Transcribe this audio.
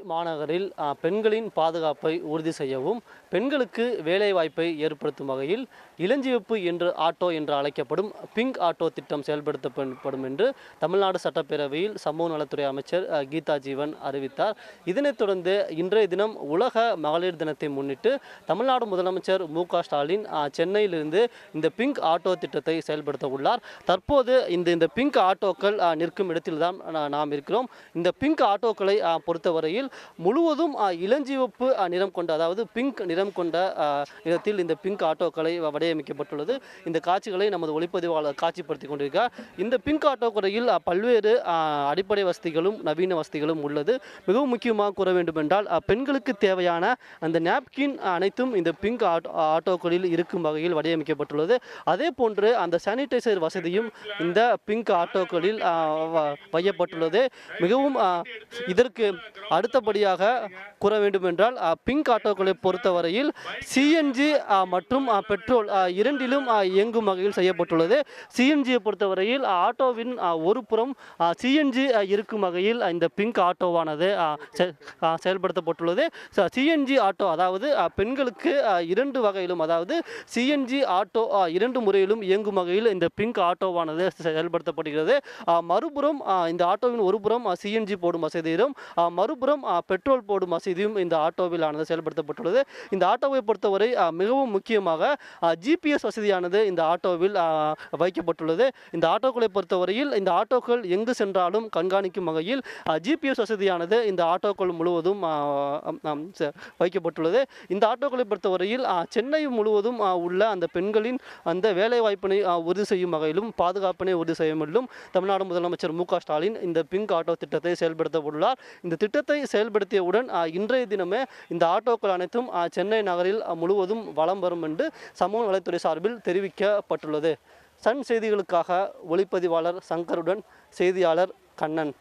மாநகரில் பெண்களின் பாதுகாப்பை உறுதி செய்யவும் பெண்களுக்கு வேலைவாய்ப்பை ஏற்படுத்தும் வகையில் இளஞ்சிவப்பு என்று ஆட்டோ என்று அழைக்கப்படும் பிங்க் ஆட்டோ திட்டம் செயல்படுத்தப்படும் என்று தமிழ்நாடு சட்டப்பேரவையில் சமூக நலத்துறை அமைச்சர் கீதா ஜீவன் அறிவித்தார். இதனைத் தொடர்ந்து இன்றைய தினம் உலக மகளிர் தினத்தை முன்னிட்டு தமிழ்நாடு முதலமைச்சர் மு.க. ஸ்டாலின் சென்னையிலிருந்து இந்த பிங்க் ஆட்டோ திட்டத்தை செயல்படுத்த உள்ளார். தற்போது இந்த பிங்க் ஆட்டோக்கள் நிற்கும் இடத்தில்தான் நாம் இருக்கிறோம். இந்த பிங்க் ஆட்டோக்களை பொறுத்தவரையில் முழுவதும் இளஞ்சிவப்பு நிறம் கொண்ட, அதாவது பிங்க் நிறம் கொண்ட நிறத்தில் இந்த பிங்க் ஆட்டோக்களை வடிவமைக்கப்பட்டுள்ளது. இந்த காட்சிகளை நமது ஒளிப்பதிவாளர் காட்சிப்படுத்தி கொண்டிருக்கிறார். இந்த பிங்க் ஆட்டோக்களையில் பல்வேறு அடிப்படை வசதிகளும் நவீன வசதிகளும் உள்ளது. மிகவும் முக்கியமாக கூற வேண்டும் என்றால் பெண்களுக்கு தேவையான அந்த நாப்கின் அனைத்தும் இந்த பிங்க் ஆட்டோக்களில் இருக்கும் வகையில் வடிவமைக்கப்பட்டுள்ளது. அதே போன்று அந்த சானிடைசர் வசதியும் இந்த பிங்க் ஆட்டோக்களில் வைக்கப்பட்டுள்ளது. மிகவும் இதற்கு அடுத்தபடியாக கூற வேண்டும் என்றால் பிங்க் ஆட்டோக்களை பொறுத்தவரையில் சிஎன்ஜி மற்றும் பெட்ரோல் இரண்டிலும் இயங்கும் வகையில் செய்யப்பட்டுள்ளது. சிஎன்ஜியை பொறுத்தவரையில் ஆட்டோவின் ஒரு புறம் சிஎன்ஜி இருக்கும் வகையில் இந்த பிங்க் ஆட்டோவானது செயல்படுத்தப்பட்டுள்ளது. சிஎன்ஜி ஆட்டோ அதாவது பெண்களுக்கு இரண்டு வகையிலும், அதாவது சிஎன்ஜி ஆட்டோ இரண்டு முறையிலும் இயங்கும் வகையில் இந்த பிங்க் ஆட்டோவானது செயல்படுத்தப்படுகிறது. மறுபுறம் இந்த ஆட்டோவின் ஒரு புறம் சிஎன்ஜி போடும் வசதியும் மறுபுறம் பெட்ரோல் போடும் வசதியும் இந்த ஆட்டோவில் ஆனது செயல்படுத்தப்பட்டுள்ளது. இந்த ஆட்டோவை பொறுத்தவரை மிகவும் முக்கியமாக ஜிபிஎஸ் வசதியானது இந்த ஆட்டோவில் வைக்கப்பட்டுள்ளது. இந்த ஆட்டோக்களை பொறுத்தவரையில் இந்த ஆட்டோக்கள் எங்கு சென்றாலும் கண்காணிக்கும் வகையில் ஜிபிஎஸ் வசதியானது இந்த ஆட்டோக்கள் முழுவதும் வைக்கப்பட்டுள்ளது. இந்த ஆட்டோக்களை பொறுத்தவரையில் சென்னை முழுவதும் உள்ள அந்த பெண்களின் அந்த வேலை வாய்ப்பினை உறுதி செய்யும் வகையிலும் பாதுகாப்பினை உறுதி செய்யும் வகையிலும் தமிழ்நாடு முதலமைச்சர் மு.க. ஸ்டாலின் இந்த பிங்க் ஆட்டோ திட்டத்தை செயல்படுத்த உள்ளார். இந்த திட்டத்தை செயல்படுத்தியவுடன் இன்றைய தினமே இந்த ஆட்டோக்கள் அனைத்தும் சென்னை நகரில் முழுவதும் வலம் வரும் என்று சமூக நலத்துறை சார்பில் தெரிவிக்கப்பட்டுள்ளது. சன் செய்திகளுக்காக ஒளிப்பதிவாளர் சங்கருடன் செய்தியாளர் கண்ணன்.